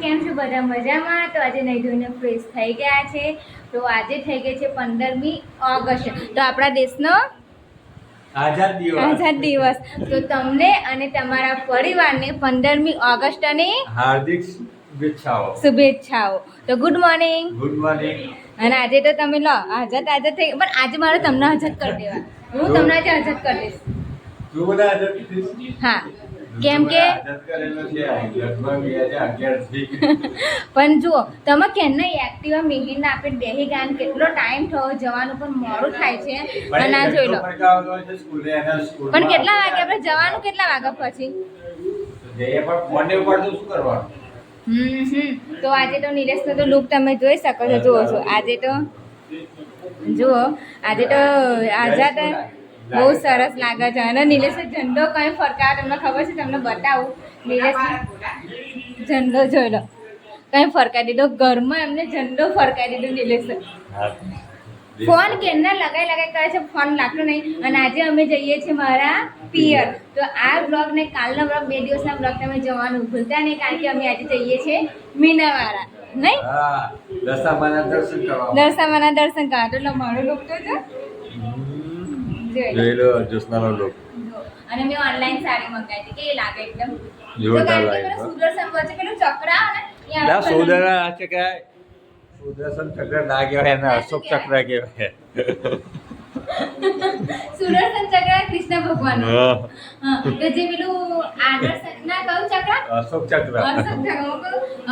કેમ છો બધા મજામાં? તો આજે નહીં ધોઈને ફ્રેશ થઈ ગયા છે. તો આજે થઈ ગઈ છે 15મી ઓગસ્ટ, તો આપણા દેશનો આઝાદ દિવસ. તો તમને અને તમારા પરિવારને 15મી ઓગસ્ટની હાર્દિક શુભેચ્છાઓ. તો ગુડ મોર્નિંગ. Good morning. અને આજે તો તમે લો આઝાદ થઈ, પણ આજે મારે તમને આઝાદ કરી દેવા. હું તમને આજે આઝાદ કરી દઈશ. તું બધા આઝાદ કરીશ? હા, કેમ કે આઝાદ કરેલો છે લગભગ 2011 થી. પણ જુઓ તમે કેને એક્ટિવા મેહીને આપણે બેહી ગયા ને કેટલો ટાઈમ થયો, જવાનું પણ મોડું થાય છે. અને આ જોઈ લો પણ કેટલા વાગે આપણે જવાનું, કેટલા વાગ્યા પછી જઈએ પણ મોડે ઉપર તો શું કરવાનું? તો આજે તો નિલેશનો તો લુક તમે જોઈ શકો છો. જુઓ છો આજે તો જુઓ આજે તો આઝાદ બહુ સરસ લાગે છે. અને નિલેશ ઝંડો કઈ ફરકાવે તમને ખબર છે? તમને બતાવું. નિલેશ ઝંડો જોઈ લો કઈ ફરકાવી દીધો ઘરમાં, એમને ઝંડો ફરકાવી દીધો નિલેશ. ફોન કેના લગાઈ કરે છે, ફોન લાગતો નહીં. અને આજે અમે જઈએ છીએ મારા પિયર. તો આ બ્લોગ ને કાલનો બ્લોગ, 2 દિવસના બ્લોગ તમે જવાનું ભૂલતા નહીં, કારણ કે અમે આજે જઈએ છીએ મીનાવાળા. નહીં દશામાના દર્શન કરવા. દશામાના દર્શન કરવા. તો મારો લોક તો છે જોઈ લો જોશનાનો લોક. અને મેં ઓનલાઈન સાડી મંગાવી હતી. કેવી લાગે? એકદમ જોરદાર લાગે. સુદર્શન વચ્ચે પેલું ચક્ર આવે ને, ના સુદર્શન ચક્ર ના કહેવાય, એને અશોક ચક્ર કહેવાય. સુદર્શન ચક્ર કૃષ્ણ ભગવાન. હા, તો જે પેલું આદર્શ ના કયું ચક્ર? અશોક ચક્ર.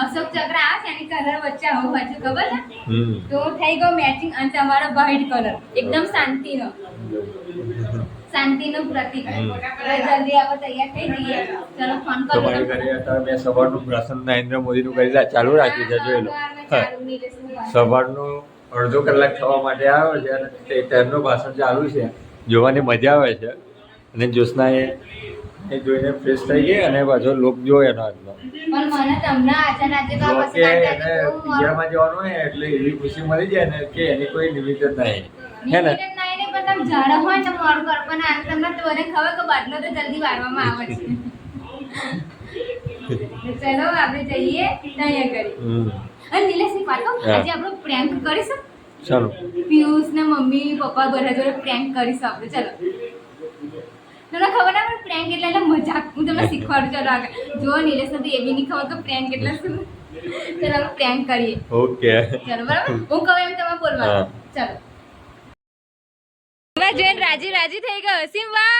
અશોક ચક્ર આવે છે, એની કલર વચ્ચે આવું હોય છે, ખબર છે? તો થઈ ગયો મેચિંગ. અને તમારો વ્હાઈટ કલર એકદમ શાંતિનો પ્રતીક. જલ્દી આપણે તૈયાર થઈ જઈએ. ચલો ફોન કરો. તમારી ઘરે અત્યારે મેં સવારનું પ્રસન્ન નરેન્દ્ર મોદીનું કરી ચાલુ રાખ્યું છે. જોઈ લો સવારનું અડધો કલાક થવા માટે આવ્યો છે અને તેમનું ભાષણ ચાલુ છે. જોવાની મજા આવે છે. અને જ્યોત્સનાએ એ જોઈને ફ્રેશ થઈ ગઈ અને પાછો લોક જોયો એનો આજનો. પણ મને તમને આજે એને પિયરમાં જવાનું હોય એટલે એવી ખુશી મળી જાય ને કે એની કોઈ નિમિત્ત નહીં, હે ને? ઝાડા હોય ને મોડું કરો, પણ આ તમને તોરે ખબર કે બાટલો તો જલ્દી વાળવામાં આવે છે. ચલો આપણે જઈએ તૈયાર કરી. અને નિલેશની પાટો આજે આપણે પ્રેન્ક કરીશું. ચાલો પિયુષ ને મમ્મી પપ્પા બધા જોડે પ્રેન્ક કરીશું આપણે. ચલો તમને ખબર ના પડે પ્રેન્ક એટલે મજાક. હું તમને શીખવાડું. ચલો આગળ જો નિલેશ નથી એ બી નહીં ખબર કે પ્રેન્ક એટલે શું. ચલો આપણે પ્રેન્ક કરીએ. ઓકે ચલો બરાબર, હું કહું એમ તમે બોલવાનું. ચલો જોઈને રાજી થઈ ગયો. સિમ્બા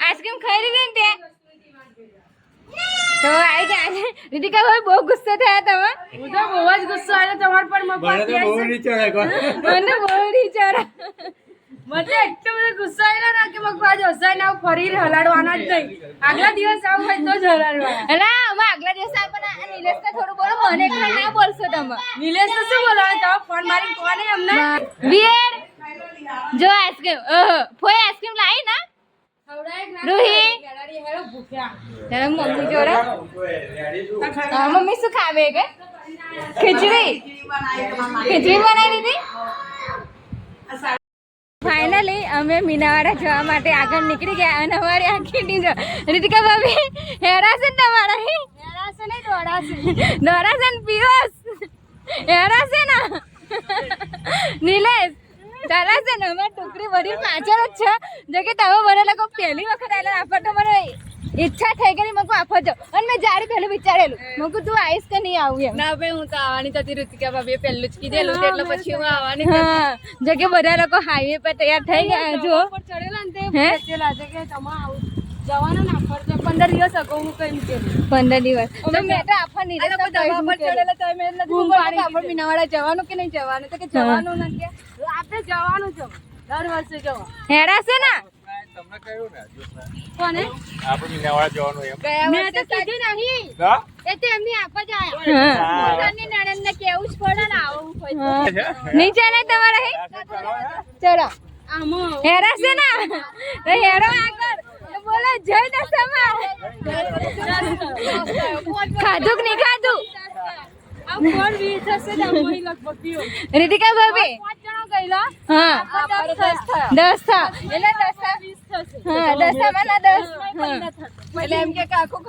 આઈસ્ક્રીમ ખાઈ રહી ને તે તો આવી ગયા. રીતિકા ભાઈ બહુ ગુસ્સો થયા તમે? હું તો બહુ જ ગુસ્સો આવ્યો તમાર પર. મને બહુ રીચારા. મને એટલો બધો ગુસ્સો આવ્યો ને કે મગવાજ હસાઈને આવું ફરી હલાડવાના જ નહીં. આગલા દિવસ આવું હોય તો જ હલાડવાના. ના અમે આગલા દિવસે આપણા નિલેશને થોડું બોલો, મને એકલા ના બોલશો તમે. નિલેશ તો શું બોલવાનું? તમે ફોન મારી કોને અમને વીર જો આઈસ્ક્રીમ ફોય આઈસ્ક્રીમ લાવી ના રૂહી તારે મમ્મી જોડે. મમ્મી શું ખાવે કે? ખીચડી બનાવી દીધી. ફાઇનલી અમે મીનાવાડા જવા માટે આગળ નીકળી ગયા. અને અમારી આખી ટીમ રીતિકા ભાભી હેરાશે ને તમારા? હેરાશે નહીં, દોડાશે ને પિયુષ હેરાશે ને નિલેશ ચાલાશે ને. અમારી ટુકડી બધી પાછળ જ છે. જો કે તમે મને લોકો પહેલી વખત આવેલા આપો તો મને ઈચ્છા થઈ ગઈ મકુ આપો જો. અને મેં જાડી પહેલું વિચારેલું મકુ તું આવીશ કે નહીં આવું એમ. ના ભાઈ હું તો આવવાની હતી. ઋતિકા ભાભીએ પહેલું જ કીધેલું એટલે પછી હું આવવાની. હા, જો કે બધા લોકો હાઈવે પર તૈયાર થઈ ગયા. જો ચડેલા ને તે પૂછેલા છે કે તમે આવું જવાનું ના પડશે. 15 દિવસ અગાઉ હું કઈ મૂકેલું. 15 દિવસ તો મેં તો આફા નિરેશ પર ચડેલા તો મેં આપણે મીનાવાડા જવાનું કે નહીં જવાનું? તો કે જવાનું ના કે આપણે જવાનું છે દર વર્ષે જવા. હેરાશે ને તમને કહ્યું ને જ્યોત્સના કોને? આપણે મીનાવાડા જવાનું એમ. મેં તો કીધું નહીં. એ તો એમની આપા જ આયા. પોતાની નણંદને કેવું જ પડે ને આવું હોય. નીચે નહીં તમારા હે ચલો આમાં હેરાશે ને તો હેરો આગળ બોલે જય દશામાં. ખાધું કે નહીં ખાધું? રીતિકા ભાભી 5 જણા ગયેલા. હા 10 થા એટલે 10 હા 10 ના 10 એટલે એમ કે આખું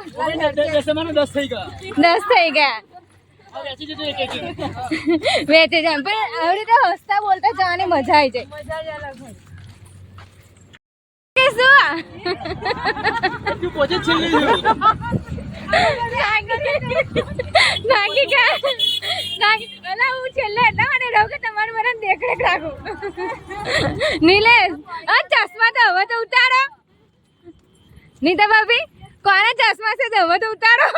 10 થઈ ગયા. વેચે જાય પણ આવી રીતે હસતા બોલતા જવાની મજા આવી જાય. મજા જ અલગ હોય. કે શું નાગી કા નાગી અલા હું છેલ્લે એટલા માટે રહું કે તમારું મને દેખરેખ રાખું. નિલેશ આ ચશ્મા તો હવે તો ઉતારો. નીતા ભાભી કોના ચશ્મા છે તો હવે તો ઉતારો.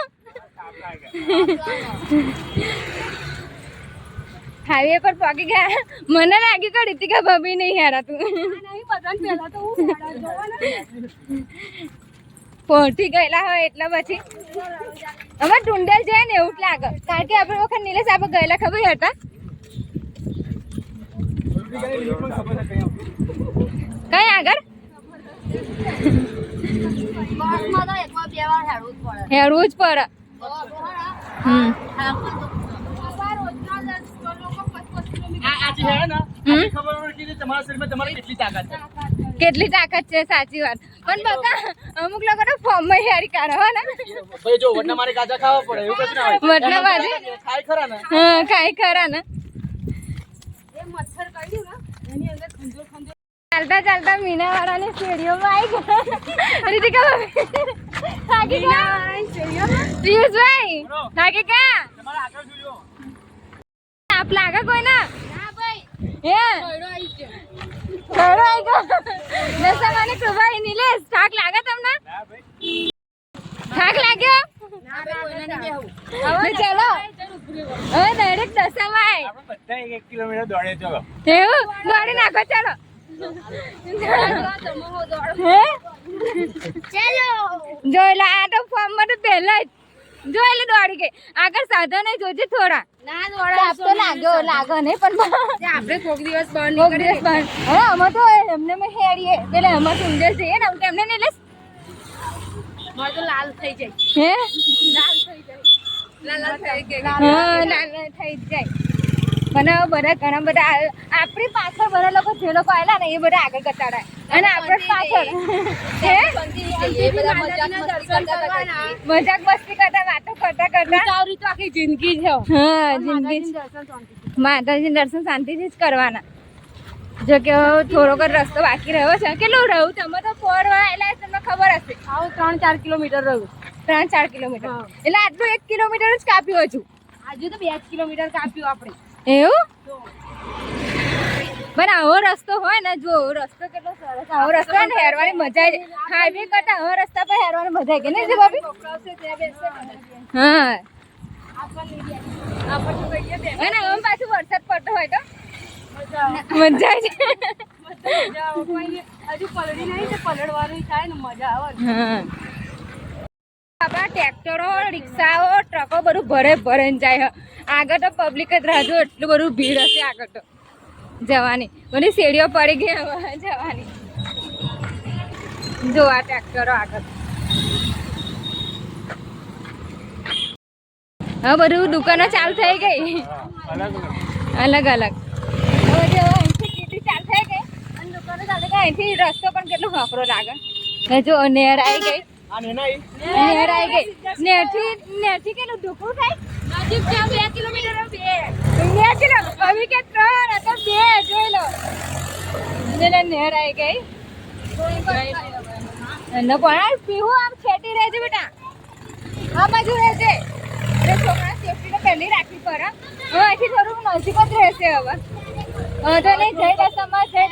હાઈવે પર પહોંચી ગયા. મને લાગ્યું કે રીતિકા ભાભી નહીં હેરાતું. નહીં બધાને પહેલા તો હું પહોંચી ગયેલા હોય એટલે પછી અમે ટુંડેલ જાય ને એવું જ લાગે. કારણ કે આપણે વખત નીલેશ આપણે ગયેલા ખબર હતા કઈ આગળ હેડવું જ પડે. કેટલી તાકાત છે સાચી વાત. પણ બકા અમુક લોકો તો ફોર્મ માં હેરી કાઢે હો ને. વટના મારી હા ખાઈ ખરા ને. ચાલતા ચાલતા મીનાવાળા ની સીડીઓમાં આવી ગયા. રીતિકા ભાભી થાકી ગયા. પિયુષભાઈ થાકી ગયા. આપ લાગે કોઈ ના હે ઘરો આવી ગયો. દશામાની કૃપા નિલેશ થાક લાગે તમને? થાક લાગ્યો? હવે ચલો હવે ડાયરેક્ટ દશામાં બધા 1 કિલોમીટર દોડે ચલો. એવું દોડી નાખો ચલો. જોઈ લે આ તો ફોર્મ માં તો પહેલા જ જોઈ લે દોડી ગઈ. આગળ સાધન જોજે થોડા. તાપ તો લાગ્યો લાગે નહીં પણ આપણે કોક દિવસ બહાર કોક દિવસ બહાર હવે અમે તો એમને મેં હેડીએ પેલે અમે સુંદર જઈએ ને એમને નહીં લે મારે તો લાલ થઈ જાય. હે લાલ થઈ જાય. લાલ થઈ ગઈ. હા લાલ થઈ જાય. મને હવે બધા ઘણા બધા આપણી પાછળ બધા લોકો જે લોકો આવેલા ને એ બધા આગળ કતાડા અને આપણે પાછળ હે મજાક મસ્તી કરતા વાતો કરતા કરતા આવરી તો આખી જિંદગી છે. હા જિંદગી માતાજીના દર્શન શાંતિથી જ કરવાના. જો કે થોડોક જ રસ્તો બાકી રહ્યો છે. કેટલું રહ્યું તમે તો ફોરવા એટલે તમને ખબર હશે. આવું 3-4 કિલોમીટર રહ્યું. 3-4 કિલોમીટર એટલે આટલું 1 કિલોમીટર જ કાપ્યું હજુ. આજુ તો 2 કિલોમીટર કાપ્યું આપણે. એવું પણ આવો રસ્તો હોય ને જો રસ્તો કેટલો સરસ આવો રસ્તો હોય ને હેરવાની મજા આવી જાય. હાઈવે કરતા આવો રસ્તા પર હેરવાની મજા આવી ગઈ ને ભાભી. હા અને હવે પાછું વરસાદ પડતો હોય તો મજા આવી જાય. હજુ પલળી નહીં તો પલળવાનું થાય ને મજા આવે. હા આપણા ટ્રેક્ટરો રિક્ષાઓ ટ્રકો બધું ભરે ને જાય. આગળ તો પબ્લિક જ રાહ જો એટલું બધું ભીડ હશે આગળ તો જવાની. બધી શેરીઓ પડી ગઈ હવે જવાની. જો આ ટ્રેક્ટરો આગળ હવે બધું દુકાનો ચાલુ થઈ ગઈ અલગ અલગ. હવે જો અહીંથી કીટી ચાલુ થઈ ગઈ અને દુકાનો ચાલુ થઈ અહીંથી રસ્તો પણ કેટલો ફાફરો લાગે. જો નેર આવી ગઈ. નેર આવી ગઈ. નેરથી કેટલું દુખવું થાય? નજીક છે 2 કિલોમીટર. 2 કિલો હવે કે 3 તો 2 જોઈ લો. નેર આવી ગઈ. અને પણ પીવું આમ છેટી રહેજે બેટા. આ બાજુ રહેજે. અરે છોકરા સેફટી તો પહેલી રાખવી પડે. હવે અહીંથી થોડું નજીક જ રહેશે હવે. તો નહીં જય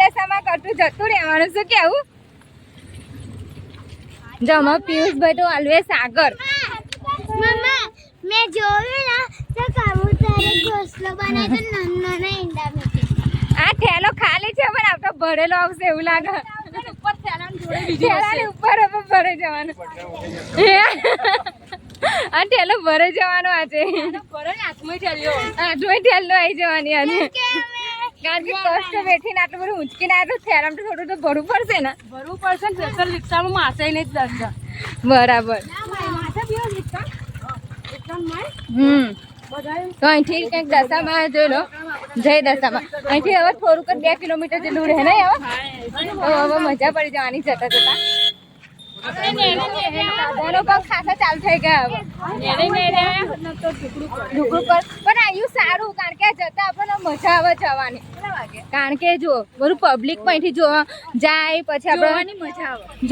દશામાં કરતું જતું રહેવાનું. શું કેવું? જો અમારા પિયુષભાઈ તો ઓલવેઝ આગળ. મમ્મા મેં જોયું ના તો કબૂતરે ઘોંસલો બનાવ્યો તો નાના ઈંડા મૂકે. આ થેલો ખાલી છે પણ આપણે ભરેલો આવશે એવું લાગે. ઉપર થેલાની જોડે બીજું થેલાની ઉપર ભરે જવાનું. આ થેલો ભરે જવાનો આજે. ભરે ને હાથમાં થેલ્યો. આટલો થેલો આવી જવાની આજે. કારણ કે કષ્ટ બેઠીને આટલું બધું ઊંચકીને આવ્યું થેલામાં તો થોડું તો ભરવું પડશે ને. ભરવું પડશે ને સ્પેશિયલ રિક્ષામાં માસે નહીં જ દર્શન. બરાબર. માસે બી રિક્ષા તો અહીંથી કંઈક દશામાં જોઈ લો. જય દશામાં અહીંથી હવે થોડુંક જ 2 કિલોમીટર જેટલું રહે ને હવે તો હવે મજા પડી જવાની જતા જતા. સાધનો પણ ખાસા ચાલુ થઈ ગયા હવે. ઢુકડું પર પણ આયું સારું કારણ કે આ જતા આપણને મજા આવે જવાની. કારણ કે જો બધું પબ્લિક અહીંથી જોવા જાય પછી આપણે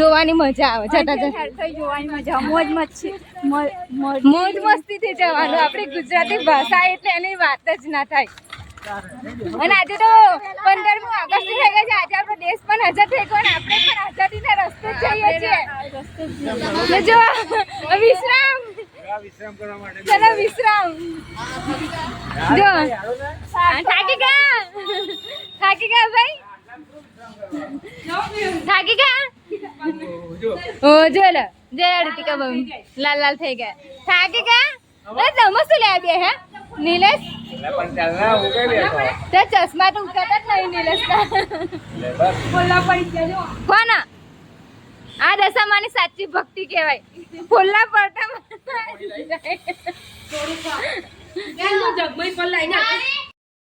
જોવાની મજા આવે જતા જોવાની મજા મોજ મસ્તી મોજ મસ્તીથી જવાનું. આપણી ગુજરાતી ભાષા એટલે એની વાત જ ના થાય. અને આજે તો 15મી ઓગસ્ટ થઈ ગઈ છે. આજે આપણો દેશ પણ આઝાદ થઈ ગયો અને આપણે પણ આઝાદીના રસ્તે જ જઈએ છીએ. તો જો વિશ્રામ ચલો વિશ્રામ. જો થાકી ગયા ભાઈ, થાકી ગયા. ઓ જો લે જય રીતિકા ભાઈ લાલ લાલ થઈ ગયા. થાકી ગયા. અરે તમે શું લે બે હે નિલેશ? તે ચશ્મા તો ઉતારતા જ નહીં નિલેશ. કોના આ દશામાની સાચી ભક્તિ કહેવાય. ફોલ્લા પડતા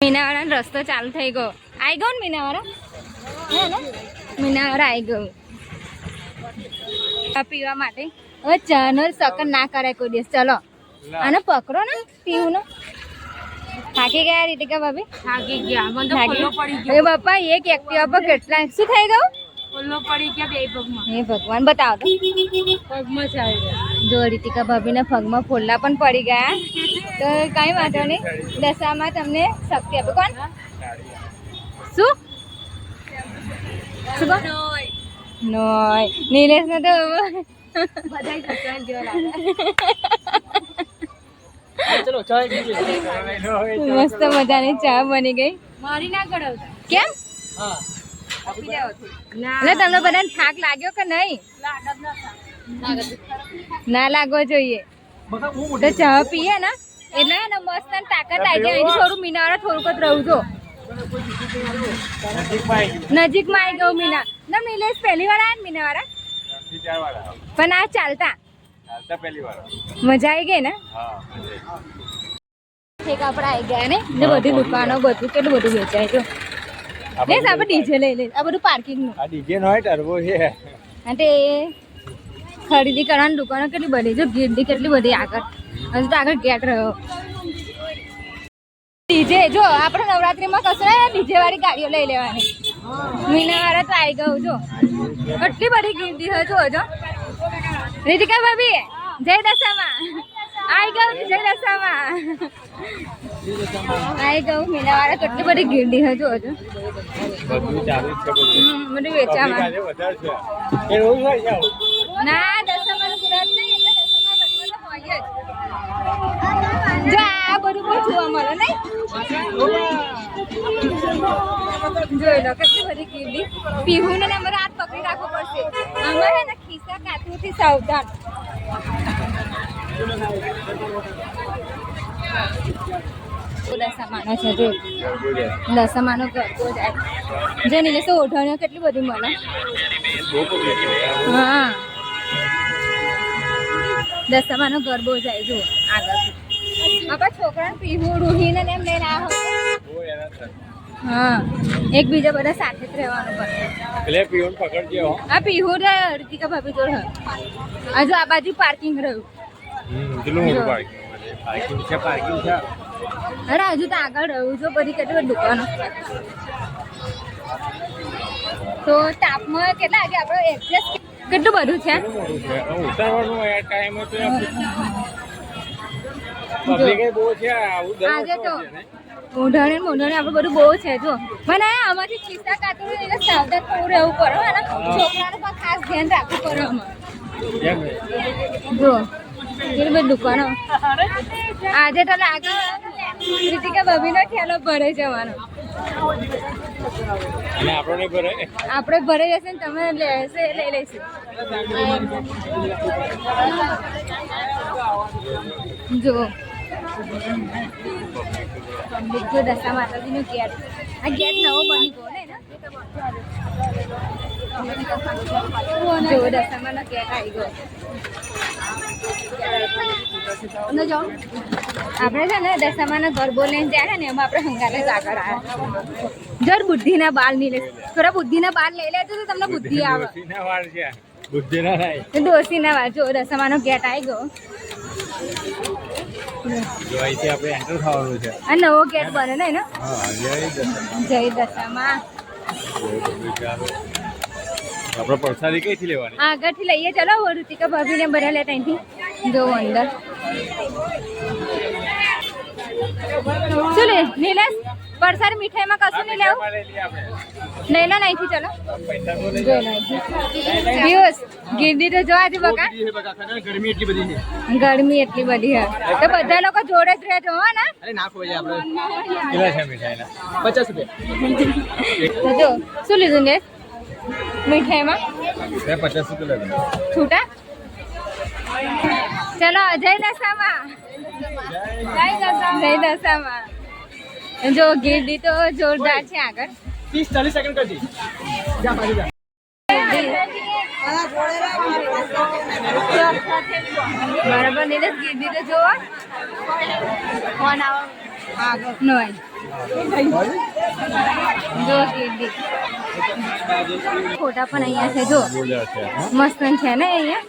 મીનાવાળાનો રસ્તો ચાલુ થઈ ગયો. આવી ગયો ને મીનાવાળા? હે ને મીનાવાળા આવી ગયું ચા પીવા માટે. હવે ચાનો સકન ના કરાય કોઈ દિવસ. ચલો આને પકડો ને પીવું ને. થાકી ગયા રીતિકા ભાભી? થાકી ગયા મને તો ખોલ્લો પડી ગયો. એ બાપા એક એક્ટિવા પર કેટલા શું થઈ ગયું? ખોલ્લો પડી ગયા બે પગમાં. હે ભગવાન બતાવો તો. પગમાં જ આવી ગયા. જો રીતિકા ભાભીના પગમાં ફોલ્લા પણ પડી ગયા. તો કઈ વાંધો નહીં. દશામાં તમને શક્તિ આપે. કોણ શું શું નોય નિલેશ ને તો બધાય ઘસણ જેવા લાગે. મસ્ત મજાની ચા બની ગઈ. મારી ના કરાવતા. કેમ? એટલે તમને બધાને થાક લાગ્યો કે નહીં? ના લાગવો જોઈએ. તો ચા પીએ ને એટલે ને મસ્ત તાકાત આવી જાય. એની થોડું મીનાવાળા થોડુંક જ રહું છો. નજીકમાં આવી ગયું મીના. ના નિલેશ પહેલી વાર આવ્યા ને મીનાવાળા? પણ આ ચાલતા મજા આવી ગઈ ને? ઠીક આપણે આવી ગયા ને બધી દુકાનો બધું કેટલું બધું વેચાય જો. લેસ આપણે ડીજે લઈ લે. આ બધું પાર્કિંગ નું. આ ડીજે નો હોય ટર્બો છે. અને ખરીદી કરવાની દુકાનો કેટલી બધી જો. ગીરડી કેટલી બધી આગળ. હજુ તો આગળ ગેટ રહ્યો. ડીજે જો આપણે નવરાત્રીમાં કશું ડીજે વાળી ગાડીઓ લઈ લેવાની. મીનાવાળા તો આવી ગયું જો. કેટલી બધી ગીરડી હોય જો. રીતિકા ભાભી જય દશામાં આવી ગયું. જય દશામાં આવી ગયું. મીનાવાળા કેટલી બધી ગીરડી હોય જો. બધું ચાલુ છે. બધું વેચામાં. એ રોજ હોય જાવ. ના દશામાં વ્રત નહીં એટલે દશામાં વ્રતમાં હોય જ. જો આ બધું બહુ જોવા મળે નહીં? જોઈ લો કેટલી બધી ગીરડી. પીહું ને અમારે હાથ પકડી રાખવો પડશે. અમારે ને ખિસ્સા કાતરુંથી સાવધાન. દશામાનો છે જો. દશામાનો ગરબો જાય. જે નીલે તો ઓઢણીઓ કેટલી બધી મળે. હા દશામાનો ગરબો જાય જો આગળ. આપણા છોકરાને પીવું રૂહીને એમ લઈને આ હા એકબીજા બધા સાથે જ રહેવાનું પડે. એટલે પીઓન પકડજો. આ પીહુ રે રીતિકા ભાભી જોડે હજુ આ બાજુ પાર્કિંગ રહ્યું. કેટલું મોટું પાર્કિંગ છે. પાર્કિંગ છે. અરે હજુ તો આગળ રહ્યું જો બધી કેટલી બધી દુકાનો. તો તાપમાં કેટલા વાગે આપણો એડજસ્ટ કેટલું બધું છે. ઉતારવાનું ટાઈમ હતો. પબ્લિક બહુ છે. આજે તો ઊંધણે આપણે બધું બહુ છે જો. મને આમાંથી ખિસ્સા કાતરું એટલે સાવધાન થોડું રહેવું પડે ને. છોકરાને પણ ખાસ ધ્યાન રાખવું પડે આમાં જો. કેટલી બધી દુકાનો. આજે તો લાગે રીતિકા ભાભીનો ઠેલો ભરે જવાનો. આપણે ભરે જશે ને તમે લેશે લઈ લઈશું જો. જો દશા માતાજીનો ગેટ. આ ગેટ નવો બની ગયો ને. જો દશામાનો ગેટ આવી ગયો. આપણે છે ને દશામાનો ગરબો લઈને જાય ને એમાં આપણે હંગાને જ આગળ આવ્યા. જર બુદ્ધિના બાલ નહીં લે. થોડા બુદ્ધિના બાલ લઈ લે તો તમને બુદ્ધિ આવે. બુદ્ધિ ના થાય. ડોસી ના વાંચો દશામાનો ગેટ આવી ગયો. જો અહીંથી આપણે એન્ટર થવાનું છે. આ નવો ગેટ બને ને એનો. હા, જય દશામાં. જય દશામાં. આપણે પ્રસાદી કઈથી લેવાની? આગળથી લઈએ ચલો ઋતિકા ભાભીને બધા લેતા અહીંથી જો અંદર શું લે નીલેશ વરસાદ મીઠાઈમાં કશું નહીં લેવું લઈ લો અહીંથી ચલો જો પિયુષ ગીરડી તો જો આજે બકા ગરમી એટલી બધી છે. ગરમી એટલી બધી હે તો બધા લોકો જોડે જ રહેજો હો ને અરે ના ખોજે આપણે. કેટલા છે મીઠાઈના? 50 રૂપિયા. તો જો શું લીધું ને મીઠાઈમાં 50 રૂપિયા લાગે. છૂટા ચલો જય દશામાં જય દશામાં જો ગીરડી તો જોરદાર છે આગળ 30-40 સેકન્ડ કરજી. જા બાજુ જા. બરાબર નીલેશ ગીરડી તો જોવો ફોન આવો આગળ નહીં જો ગીરડી ફોટા પણ અહીંયા છે જો મસ્ત છે ને અહીંયા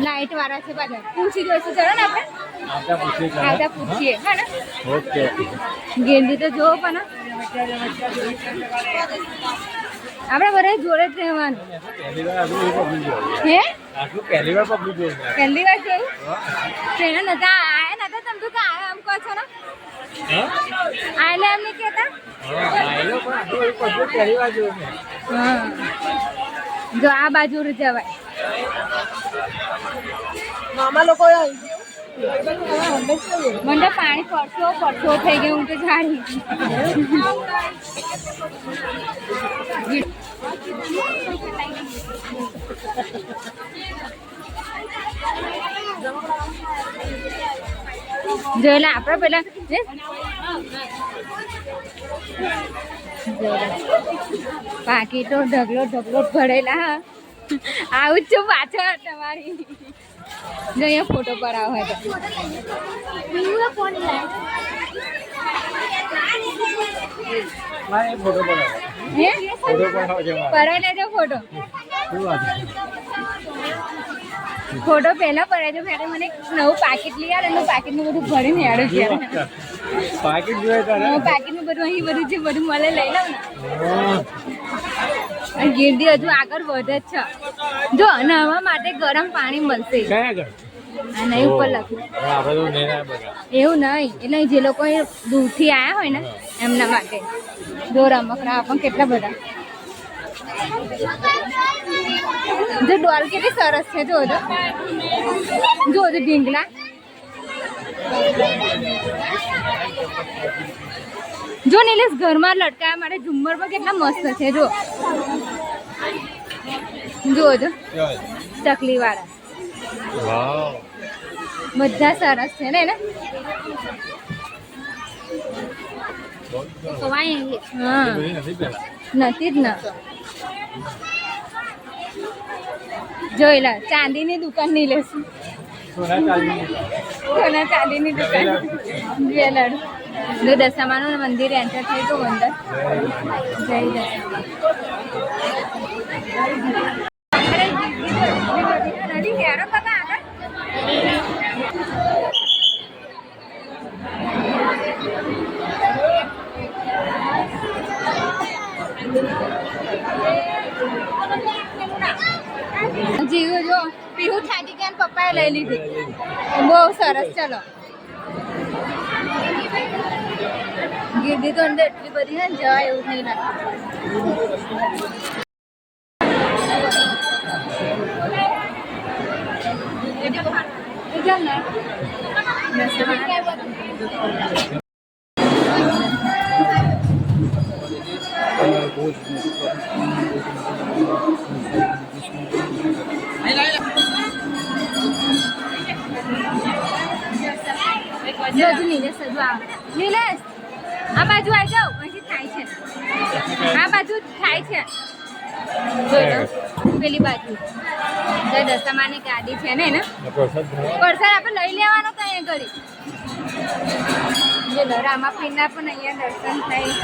લાઈટ વાળા છે પાછળ પૂછી જોઈશું ચલો ને આપણે પૂછીએ હા ને ઓકે. ગીરડી તો જોવો પણ આપણે બધા જોડે જ રહેવાનું હે પહેલી વાર પબ્લિક જોયું. પહેલી વાર જોયું ટ્રેન નતા આયા નતા તમે તો આયા આમ કહો છો ને આયલા એમ નહીં કહેતા પહેલી વાર જોયું. હા જો આ બાજુ જવાય મામા લોકો મને તો પાણી પડતો થઈ ગયું હું તો જાણી જોયેલા આપણે પેલા બાકી તો ઢગલો ભરેલા હા આવું જ છું પાછળ તમારી જો અહીંયા ફોટો પડાવો હોય તો ફોટો હે પડાવી લેજો ફોટો પહેલા પડાવજો ત્યારે મને એક નવું પાકીટ લઈ આવે એનું પાકીટનું બધું ભરીને યાડો છે પાકીટ જોઈએ તારે? પાકીટનું બધું અહીં બધું જે બધું મળે લઈ લઉં ને ગીરડી હજુ આગળ વધે જ છે જો નવા માટે ગરમ પાણી મળશે કયા આગળ? આ નહીં ઉપર લખ્યું આપણે તો નહીં ના બગા. એવું નહીં એટલે જે લોકો દૂરથી આવ્યા હોય ને એમના માટે જો રમકડા પણ કેટલા બધા જો ડોલ કેટલી સરસ છે જો ઢીંગલા જો નીલેશ ઘરમાં લટકાયા માટે ઝુમ્મર પણ કેટલા મસ્ત છે જો ચકલી વાળા વાવ. બધા સરસ છે ને હા નથી પેલા. નથી જ ને જોઈ લે ચાંદીની દુકાન નહીં લેશું સોના ચાંદીની દુકાન જ્વેલર જો દશામાનું મંદિર એન્ટર થઈ ગયું અંદર જય દશામા નદી હેરો કાકા આગળ જીવો જો પીહુ થાકી ગયા ને પપ્પાએ લઈ લીધી બહુ સરસ ચલો ગીરડી તો અંદર એટલી બધી ને જવાય એવું નહીં લાગતું નીલેશ આ બાજુ આવી જાઓ અહીંથી થાય છે આ બાજુ થાય છે જોઈ લો પેલી બાજુ જય દશામાની ગાડી છે ને પ્રસાદ આપણે લઈ લેવાનો તો અહીંયા ઘડી જો રામાપીરના પણ અહીંયા દર્શન થાય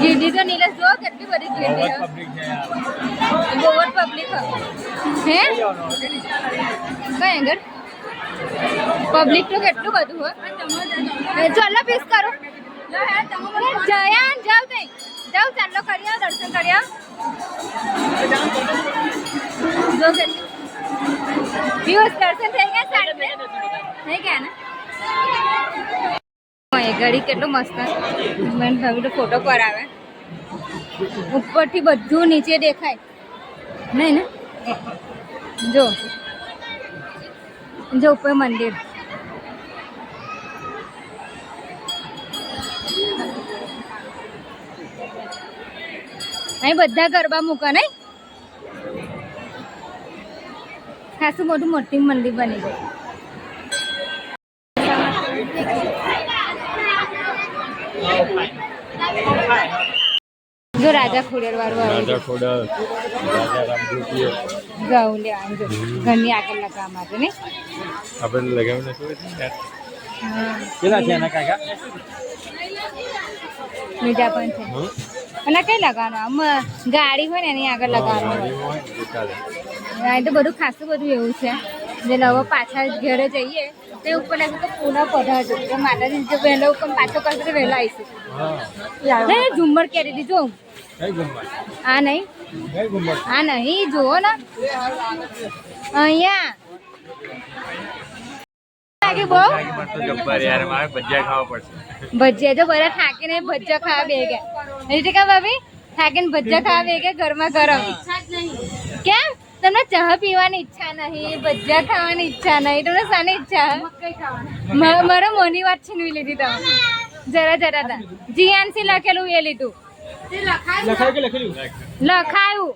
ગીરડી તો નીલેશ જો કેટલી બધી ગીરડી છે. બહુ જ પબ્લિક હે કઈ આગળ પબ્લિક તો કેટલું બધું હોય. ચાલો પીસ કરો જયા જાવ તઈ જાવ ચાલો કરી આવો દર્શન કરી આવો. જો કેટલી દિવસ દર્શન થઈ ગયા સાડી થઈ ગયા ને ઘડી કેટલું મસ્ત મેં ભાવી તો ફોટો પર આવે ઉપરથી બધું નીચે દેખાય નહીં ને જો જો ઉપર મંદિર અહીં બધા ગરબા મૂકા નહીં ખાસું મોટું મોટી મંદિર બની ગયું. જો રાજા ખોડેર વાળું રાજા ખોડલ રાજા રામદૂતીએ ગાઉં લે આમ જો ઘરની આગળ લગાવવા માટે ને આપણે લગાવીને શું છે યાર હા કેટલા છે એના કાકા બીજા પણ છે અને કઈ લગાવવાનું આમ ગાડી હોય ને એની આગળ લગાવવાનું હોય. અહીં તો બધું ખાસું બધું એવું છે જે હવે પાછા ઘરે જઈએ તે ઉપર લાગે તો પૂના પધારજો તો માતાજી જો વહેલા ઉપર પાછો કરશે તો વહેલા આવીશું. ઝુમ્મર કરી દીધું આ નહીં આ નહીં જુઓ ને અહીંયા લાગે બહુ ભજીયા ખાવા પડશે. ભજીયા તો બધા થાકીને ભજીયા ખાવા બે ગયા એટલે કે ભાભી થાકીને ભજીયા ખાવા બે ગયા ગરમા ગરમ કેમ તમને ચા પીવાની ઈચ્છા નહીં ભજીયા ખાવાની ઈચ્છા નહીં તમને શાની ઈચ્છા મારા મોની વાત છીનવી લીધી તમે જરા જરા તા જીએનસી લખેલું એ લીધું લખાયું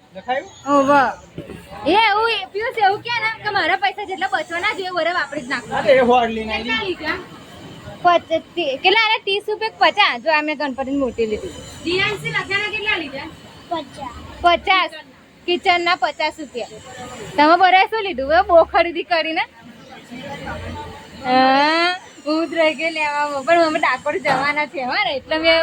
ઓવ એ એવું પિયુષ એવું કે ને કે મારા પૈસા જેટલા બચવાના જોઈએ બરાબર વાપરી જ નાખો કેટલા આલે 30 રૂપિયા 50 જો અમે ગણપતિની મૂર્તિ લીધી જીએનસી લખ્યાના કેટલા લીધા 50 કિચન ના 50 રૂપિયા તમે બરાબર શું લીધું બહુ ખરીદી કરીને હું જ રહી ગઈ લેવામાં પણ અમે ડાકોર જવાના છે હા ને એટલે મેં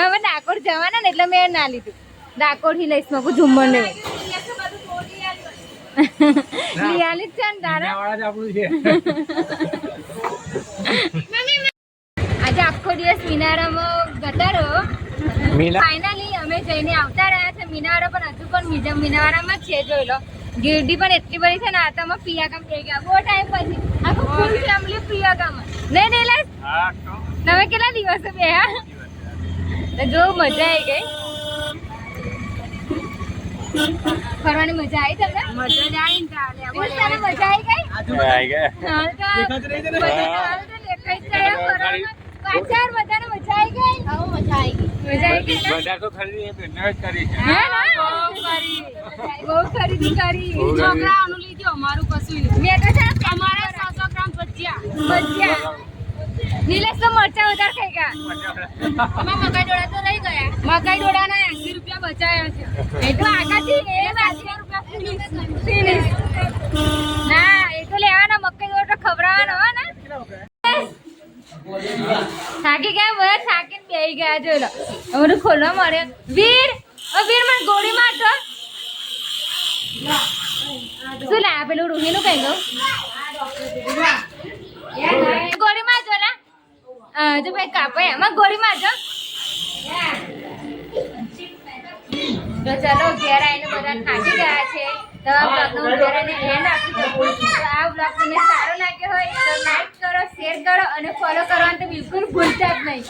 અમે ડાકોર જવાના ને એટલે મેં ના લીધું ડાકોર થી લઈશ મગું ઝુમ્મર ને લિયાલી છે ને તારા આજે આખો દિવસ મિનારામાં ગટારો ફાઇનલી અમે જઈને આવતા રહ્યા છે મિનારો પણ હજુ પણ બીજા મિનારામાં છે જોઈ લો ગીરડી પણ એટલી બધી છે ને આતામાં પિયાગામ થઈ ગયા બહુ ટાઈમ પછી આખું ફૂલ ફેમિલી પિયાગામ નહીં નહીં તમે કેટલા દિવસો બે જો મજા આવી ગઈ ફરવાની મજા આવી તમને મજા આવી મજા આવી ગઈ પાછળ બધાને મજા આવી ગઈ મજા આવી ગઈ બધા તો ખરીદી કરી છે બહુ ખરીદી કરી છોકરાઓનું લીધું અમારું કશું મેં તો છે અમારા 100 ગ્રામ ભજીયા નીલેશ તો મરચા વધારે ખાઈ ગયા અમે મકાઈ ડોળા તો રહી ગયા મકાઈ ડોડાના 80 રૂપિયા બચાયા છે એ તો આગાથી એ 80 રૂપિયા ફિનિશ ના એ તો લેવાના મકાઈ ડોડા ખવડાવવાનો હો ને થાકી ગયા બધા થાકીને બેહી ગયા જોઈ લો અમારું ખોલવા મળે વીર વીર મને ગોળી મારતો શું લાયા પેલું રૂહીનું કઈ ગયું ગોળી મારજો ને જો ભાઈ કાપાય એમાં ગોળી મારજો તો ચલો ઘેર આવીને બધા થાકી ગયા છે તો આ બ્લોગનો ઘેર આવીને એન્ડ આપી દો તો આ બ્લોગ તમને સારો લાગ્યો હોય તો લાઈક કરો શેર કરો અને ફોલો કરવાનું તો બિલકુલ ભૂલતા જ નહીં.